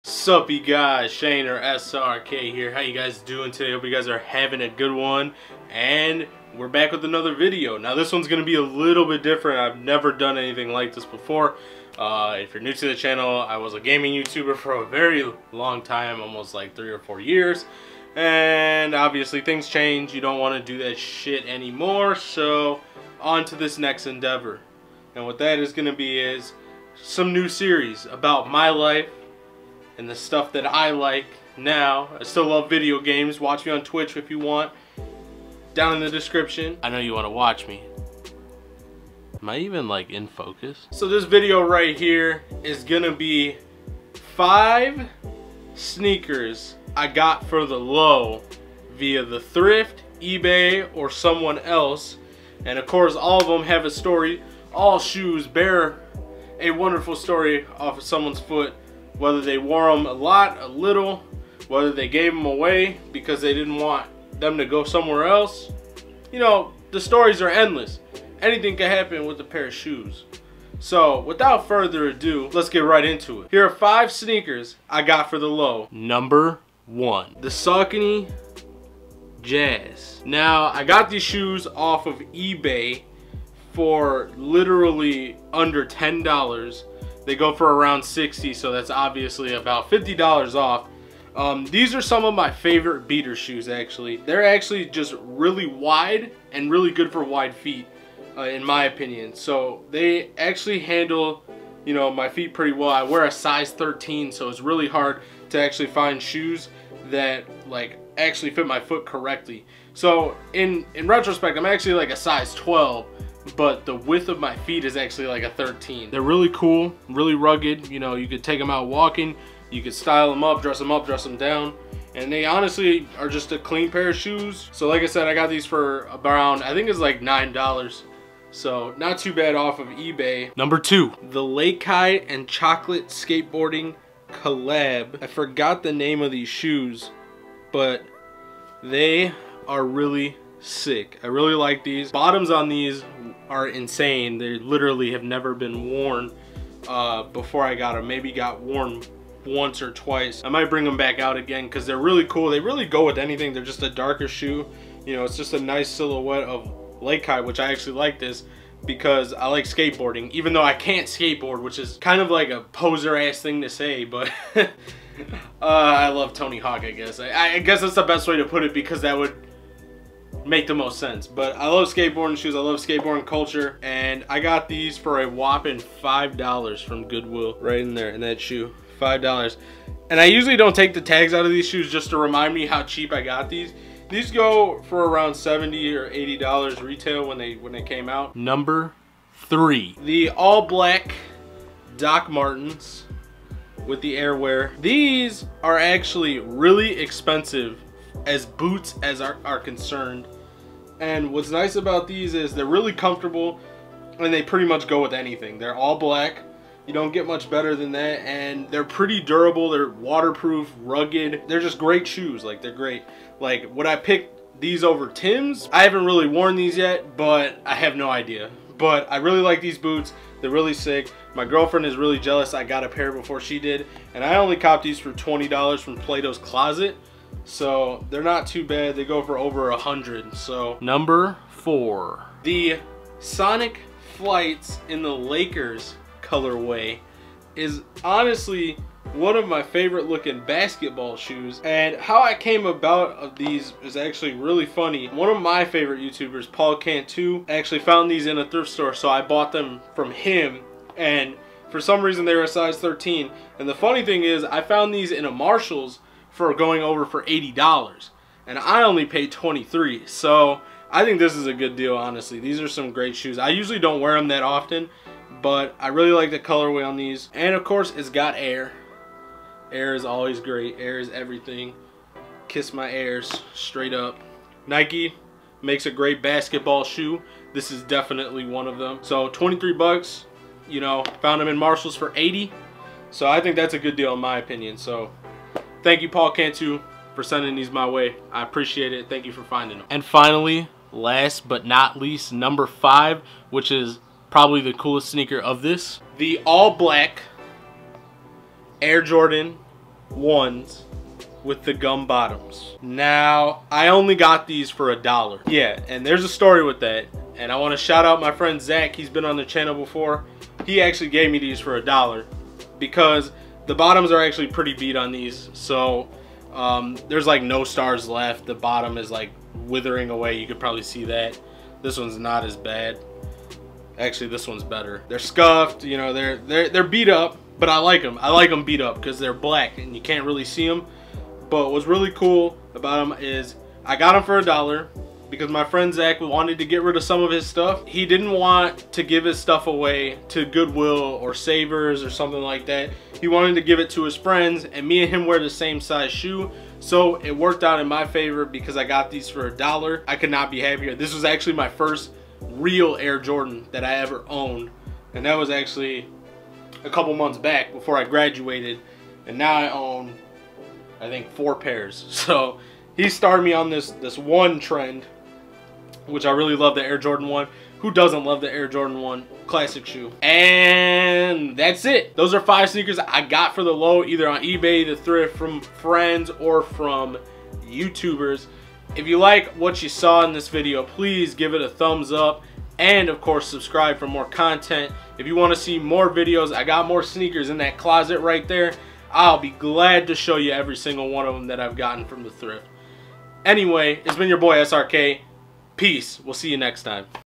Sup you guys, Shane or SRK here. How you guys doing today? Hope you guys are having a good one. And we're back with another video. Now this one's going to be a little bit different. I've never done anything like this before. If you're new to the channel, I was a gaming YouTuber for a very long time, almost like 3 or 4 years. And obviously things change. You don't want to do that shit anymore. So on to this next endeavor. And what that is going to be is some new series about my life and the stuff that I like now. I still love video games. Watch me on Twitch if you want. Down in the description. I know you want to watch me. Am I even like in focus? So this video right here is gonna be 5 sneakers I got for the low via the thrift, eBay, or someone else. And of course all of them have a story. All shoes bear a wonderful story off of someone's foot. Whether they wore them a lot, a little, whether they gave them away because they didn't want them to go somewhere else. You know, the stories are endless. Anything can happen with a pair of shoes. So, without further ado, let's get right into it. Here are 5 sneakers I got for the low. Number 1, the Saucony Jazz. Now, I got these shoes off of eBay for literally under $10. They go for around $60, so that's obviously about $50 off. These are some of my favorite beater shoes, actually. They're actually just really wide and really good for wide feet, in my opinion. So they actually handle, you know, my feet pretty well. I wear a size 13, so it's really hard to actually find shoes that like actually fit my foot correctly. So in retrospect, I'm actually like a size 12. But the width of my feet is actually like a 13. They're really cool, really rugged. You know, you could take them out walking, you could style them up, dress them down. And they honestly are just a clean pair of shoes. So like I said, I got these for around, I think it's like $9. So not too bad off of eBay. Number 2, the Lakey and chocolate skateboarding collab. I forgot the name of these shoes, but they are really sick. I really like these. Bottoms on these are insane. They literally have never been worn before I got them. Maybe got worn once or twice. I might bring them back out again because they're really cool. They really go with anything. They're just a darker shoe. You know, it's just a nice silhouette of Lakey, which I actually like this because I like skateboarding, even though I can't skateboard, which is kind of like a poser ass thing to say, but I love Tony Hawk, I guess. I guess that's the best way to put it because that would make the most sense. But I love skateboarding shoes. I love skateboarding culture, and I got these for a whopping $5 from Goodwill. Right in there in that shoe, $5. And I usually don't take the tags out of these shoes just to remind me how cheap I got these. These go for around $70 or $80 retail when they came out. Number 3, the all black Doc Martens with the airwear. These are actually really expensive as boots as are concerned. And what's nice about these is they're really comfortable and they pretty much go with anything. They're all black. You don't get much better than that, and they're pretty durable. They're waterproof, rugged. They're just great shoes. Like, they're great. Like, would I pick these over Tim's? I haven't really worn these yet, but I have no idea. But I really like these boots. They're really sick. My girlfriend is really jealous. I got a pair before she did, and I only copped these for $20 from Plato's Closet. So they're not too bad. They go for over $100. So number 4, the Sonic Flights in the Lakers colorway is honestly one of my favorite looking basketball shoes. And how I came about these is actually really funny. One of my favorite YouTubers, Paul Cantu, actually found these in a thrift store, so I bought them from him, and for some reason they were a size 13. And the funny thing is, I found these in a Marshall's for going over for $80, and I only paid $23. So I think this is a good deal, honestly. These are some great shoes. I usually don't wear them that often, but I really like the colorway on these. And of course, it's got air. Air is always great. Air is everything. Kiss my airs, straight up. Nike makes a great basketball shoe. This is definitely one of them. So 23 bucks, you know, found them in Marshall's for 80. So I think that's a good deal in my opinion. So thank you, Paul Cantu, for sending these my way. I appreciate it. Thank you for finding them. And finally, last but not least, number 5, which is probably the coolest sneaker of this, the all black Air Jordan ones with the gum bottoms. Now, I only got these for $1. Yeah, and there's a story with that. And I want to shout out my friend Zach. He's been on the channel before. He actually gave me these for $1 because the bottoms are actually pretty beat on these. So there's like no stars left. The bottom is like withering away. You could probably see that. This one's not as bad. Actually, this one's better. They're scuffed, you know, they're beat up, but I like them. I like them beat up because they're black and you can't really see them. But what's really cool about them is I got them for $1 because my friend Zach wanted to get rid of some of his stuff. He didn't want to give his stuff away to Goodwill or Savers or something like that. He wanted to give it to his friends, and me and him wear the same size shoe. So it worked out in my favor because I got these for $1. I could not be happier. This was actually my first real Air Jordan that I ever owned. And that was actually a couple months back before I graduated. And now I own, I think, 4 pairs. So he started me on this one trend, which I really love, the Air Jordan 1. Who doesn't love the Air Jordan 1 classic shoe? And that's it. Those are 5 sneakers I got for the low, either on eBay, the thrift, from friends, or from YouTubers. If you like what you saw in this video, please give it a thumbs up. And of course, subscribe for more content. If you want to see more videos, I got more sneakers in that closet right there. I'll be glad to show you every single one of them that I've gotten from the thrift. Anyway, it's been your boy SRK. Peace. We'll see you next time.